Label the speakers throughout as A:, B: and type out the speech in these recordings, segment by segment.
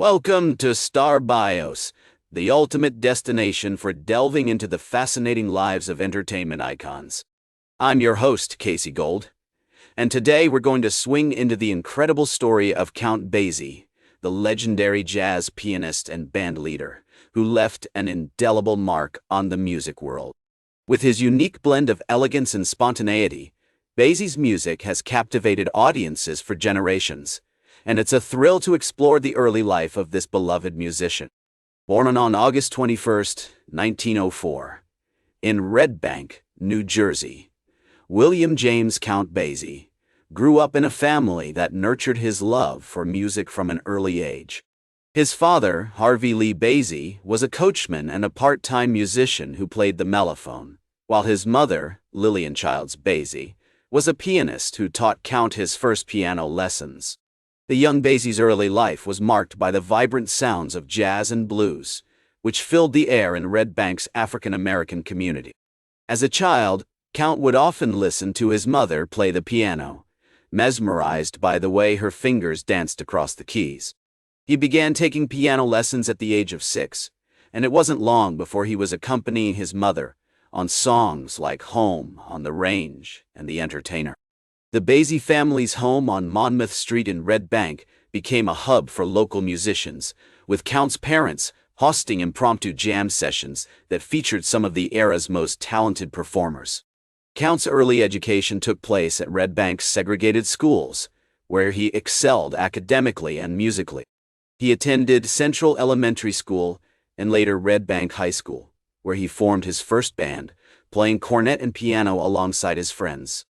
A: Welcome to Star Bios, the ultimate destination for delving into the fascinating lives of entertainment icons. I'm your host, Casey Gold, and today we're going to swing into the incredible story of Count Basie, the legendary jazz pianist and band leader who left an indelible mark on the music world. With his unique blend of elegance and spontaneity, Basie's music has captivated audiences for generations, and it's a thrill to explore the early life of this beloved musician. Born on August 21, 1904, in Red Bank, New Jersey, William James Count Basie grew up in a family that nurtured his love for music from an early age. His father, Harvey Lee Basie, was a coachman and a part-time musician who played the mellophone, while his mother, Lillian Childs Basie, was a pianist who taught Count his first piano lessons. The young Basie's early life was marked by the vibrant sounds of jazz and blues, which filled the air in Red Bank's African-American community. As a child, Count would often listen to his mother play the piano, mesmerized by the way her fingers danced across the keys. He began taking piano lessons at the age of 6, and it wasn't long before he was accompanying his mother on songs like Home on the Range and The Entertainer. The Basie family's home on Monmouth Street in Red Bank became a hub for local musicians, with Count's parents hosting impromptu jam sessions that featured some of the era's most talented performers. Count's early education took place at Red Bank's segregated schools, where he excelled academically and musically. He attended Central Elementary School and later Red Bank High School, where he formed his first band, playing cornet and piano alongside his friends.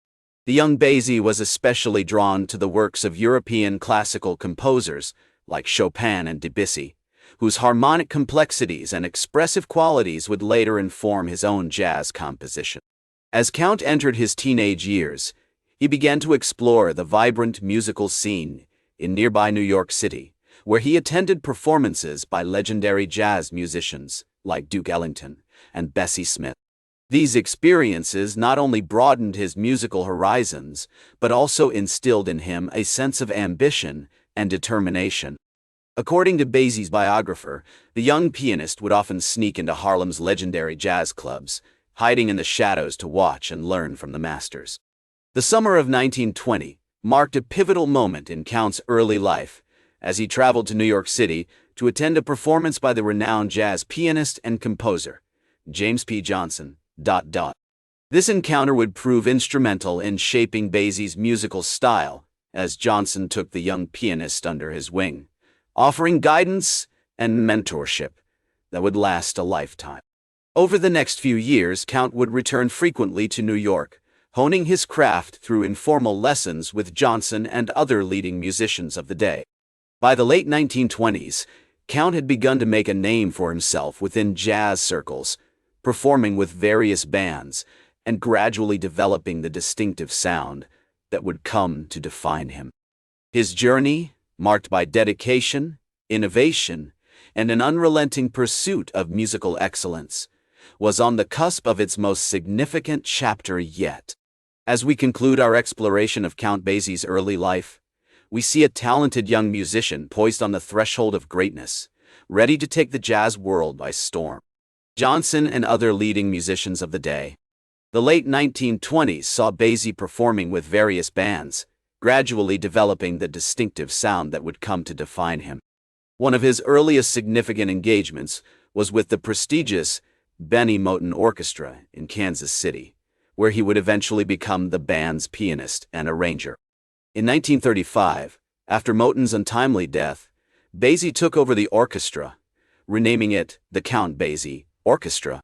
A: The young Basie was especially drawn to the works of European classical composers like Chopin and Debussy, whose harmonic complexities and expressive qualities would later inform his own jazz composition. As Count entered his teenage years, he began to explore the vibrant musical scene in nearby New York City, where he attended performances by legendary jazz musicians like Duke Ellington and Bessie Smith. These experiences not only broadened his musical horizons, but also instilled in him a sense of ambition and determination. According to Basie's biographer, the young pianist would often sneak into Harlem's legendary jazz clubs, hiding in the shadows to watch and learn from the masters. The summer of 1920 marked a pivotal moment in Count's early life, as he traveled to New York City to attend a performance by the renowned jazz pianist and composer, James P. Johnson. This encounter would prove instrumental in shaping Basie's musical style, as Johnson took the young pianist under his wing, offering guidance and mentorship that would last a lifetime. Over the next few years, Count would return frequently to New York, honing his craft through informal lessons with Johnson and other leading musicians of the day. By the late 1920s, Count had begun to make a name for himself within jazz circles, performing with various bands and gradually developing the distinctive sound that would come to define him. His journey, marked by dedication, innovation, and an unrelenting pursuit of musical excellence, was on the cusp of its most significant chapter yet. As we conclude our exploration of Count Basie's early life, we see a talented young musician poised on the threshold of greatness, ready to take the jazz world by storm. Johnson and other leading musicians of the day. The late 1920s saw Basie performing with various bands, gradually developing the distinctive sound that would come to define him. One of his earliest significant engagements was with the prestigious Benny Moten Orchestra in Kansas City, where he would eventually become the band's pianist and arranger. In 1935, after Moten's untimely death, Basie took over the orchestra, renaming it the Count Basie Orchestra.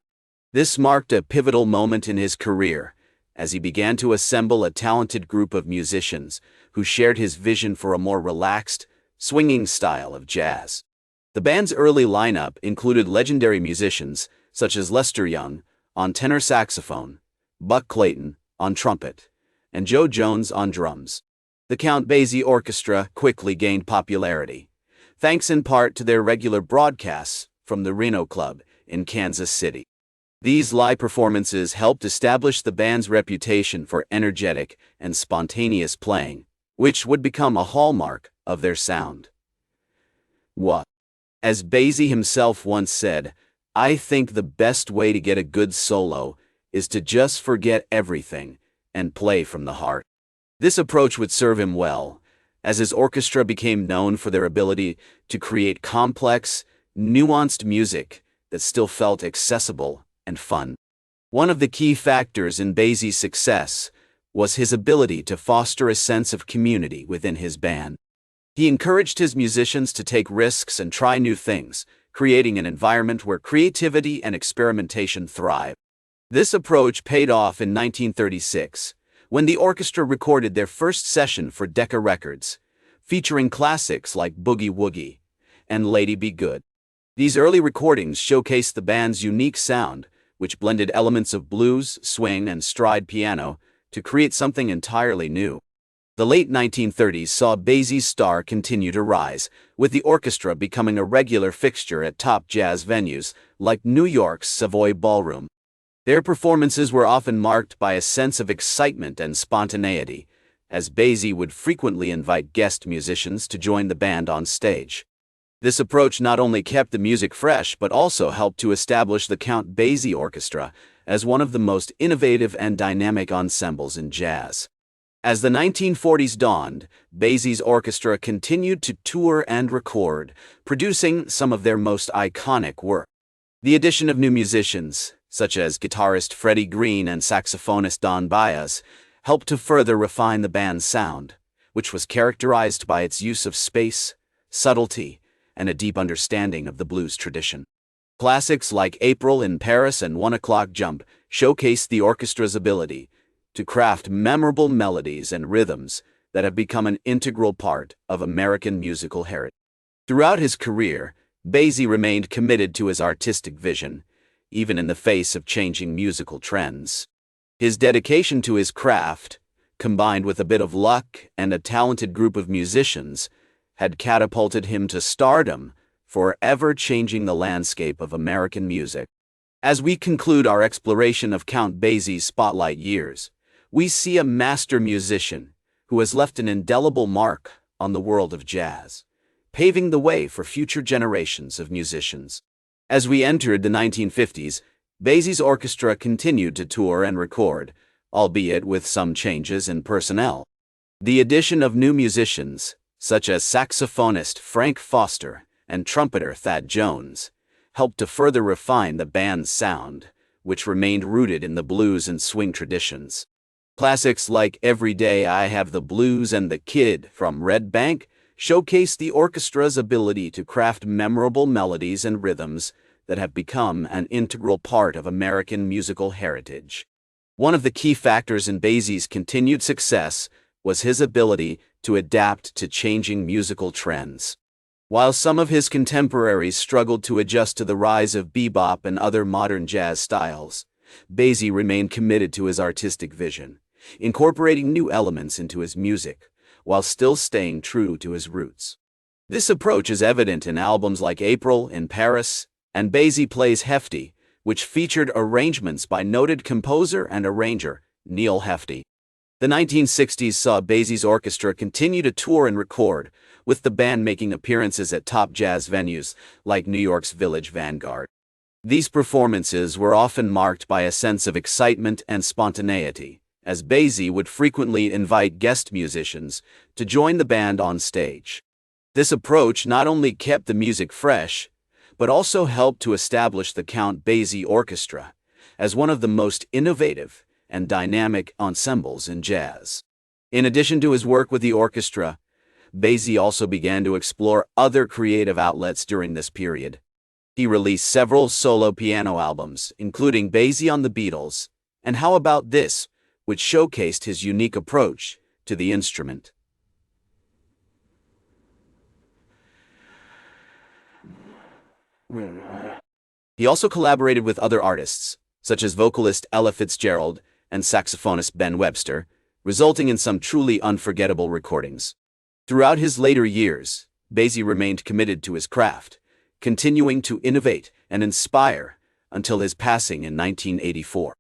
A: This marked a pivotal moment in his career, as he began to assemble a talented group of musicians who shared his vision for a more relaxed, swinging style of jazz. The band's early lineup included legendary musicians such as Lester Young on tenor saxophone, Buck Clayton on trumpet, and Joe Jones on drums. The Count Basie Orchestra quickly gained popularity, thanks in part to their regular broadcasts from the Reno Club in Kansas City. These live performances helped establish the band's reputation for energetic and spontaneous playing, which would become a hallmark of their sound. What As Basie himself once said, "I think the best way to get a good solo is to just forget everything and play from the heart." This approach would serve him well, as his orchestra became known for their ability to create complex, nuanced music that still felt accessible and fun. One of the key factors in Basie's success was his ability to foster a sense of community within his band. He encouraged his musicians to take risks and try new things, creating an environment where creativity and experimentation thrive. This approach paid off in 1936, when the orchestra recorded their first session for Decca Records, featuring classics like Boogie Woogie and Lady Be Good. These early recordings showcased the band's unique sound, which blended elements of blues, swing, and stride piano to create something entirely new. The late 1930s saw Basie's star continue to rise, with the orchestra becoming a regular fixture at top jazz venues like New York's Savoy Ballroom. Their performances were often marked by a sense of excitement and spontaneity, as Basie would frequently invite guest musicians to join the band on stage. This approach not only kept the music fresh but also helped to establish the Count Basie Orchestra as one of the most innovative and dynamic ensembles in jazz. As the 1940s dawned, Basie's orchestra continued to tour and record, producing some of their most iconic work. The addition of new musicians, such as guitarist Freddie Green and saxophonist Don Byas, helped to further refine the band's sound, which was characterized by its use of space, subtlety, and a deep understanding of the blues tradition. Classics like April in Paris and 1 O'Clock Jump showcased the orchestra's ability to craft memorable melodies and rhythms that have become an integral part of American musical heritage. Throughout his career, Basie remained committed to his artistic vision, even in the face of changing musical trends. His dedication to his craft, combined with a bit of luck and a talented group of musicians, had catapulted him to stardom, forever changing the landscape of American music. As we conclude our exploration of Count Basie's spotlight years, we see a master musician who has left an indelible mark on the world of jazz, paving the way for future generations of musicians. As we entered the 1950s, Basie's orchestra continued to tour and record, albeit with some changes in personnel. The addition of new musicians, such as saxophonist Frank Foster and trumpeter Thad Jones, helped to further refine the band's sound, which remained rooted in the blues and swing traditions. Classics like Every Day I Have the Blues and The Kid from Red Bank showcased the orchestra's ability to craft memorable melodies and rhythms that have become an integral part of American musical heritage. One of the key factors in Basie's continued success was his ability to adapt to changing musical trends. While some of his contemporaries struggled to adjust to the rise of bebop and other modern jazz styles, Basie remained committed to his artistic vision, incorporating new elements into his music, while still staying true to his roots. This approach is evident in albums like April in Paris and Basie Plays Hefty, which featured arrangements by noted composer and arranger Neil Hefti. The 1960s saw Basie's orchestra continue to tour and record, with the band making appearances at top jazz venues like New York's Village Vanguard. These performances were often marked by a sense of excitement and spontaneity, as Basie would frequently invite guest musicians to join the band on stage. This approach not only kept the music fresh, but also helped to establish the Count Basie Orchestra as one of the most innovative and dynamic ensembles in jazz. In addition to his work with the orchestra, Basie also began to explore other creative outlets during this period. He released several solo piano albums, including Basie on the Beatles and How About This, which showcased his unique approach to the instrument. He also collaborated with other artists, such as vocalist Ella Fitzgerald and saxophonist Ben Webster, resulting in some truly unforgettable recordings. Throughout his later years, Basie remained committed to his craft, continuing to innovate and inspire until his passing in 1984.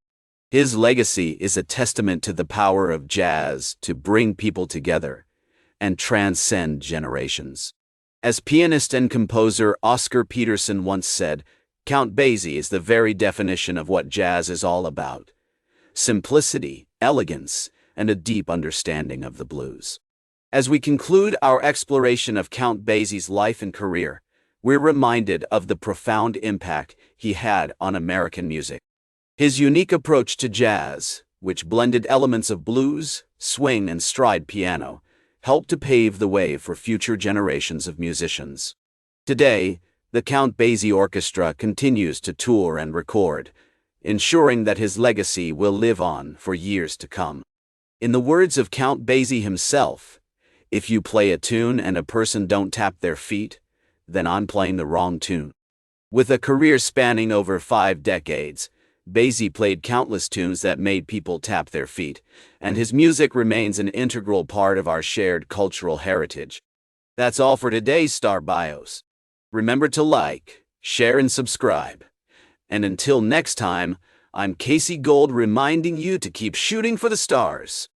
A: His legacy is a testament to the power of jazz to bring people together and transcend generations. As pianist and composer Oscar Peterson once said, Count Basie is the very definition of what jazz is all about: simplicity, elegance, and a deep understanding of the blues. As we conclude our exploration of Count Basie's life and career, we're reminded of the profound impact he had on American music. His unique approach to jazz, which blended elements of blues, swing, and stride piano, helped to pave the way for future generations of musicians. Today, the Count Basie Orchestra continues to tour and record, ensuring that his legacy will live on for years to come. In the words of Count Basie himself, "If you play a tune and a person don't tap their feet, then I'm playing the wrong tune." With a career spanning over 5 decades, Basie played countless tunes that made people tap their feet, and his music remains an integral part of our shared cultural heritage. That's all for today's Star Bios. Remember to like, share, and subscribe. And until next time, I'm Casey Gold reminding you to keep shooting for the stars.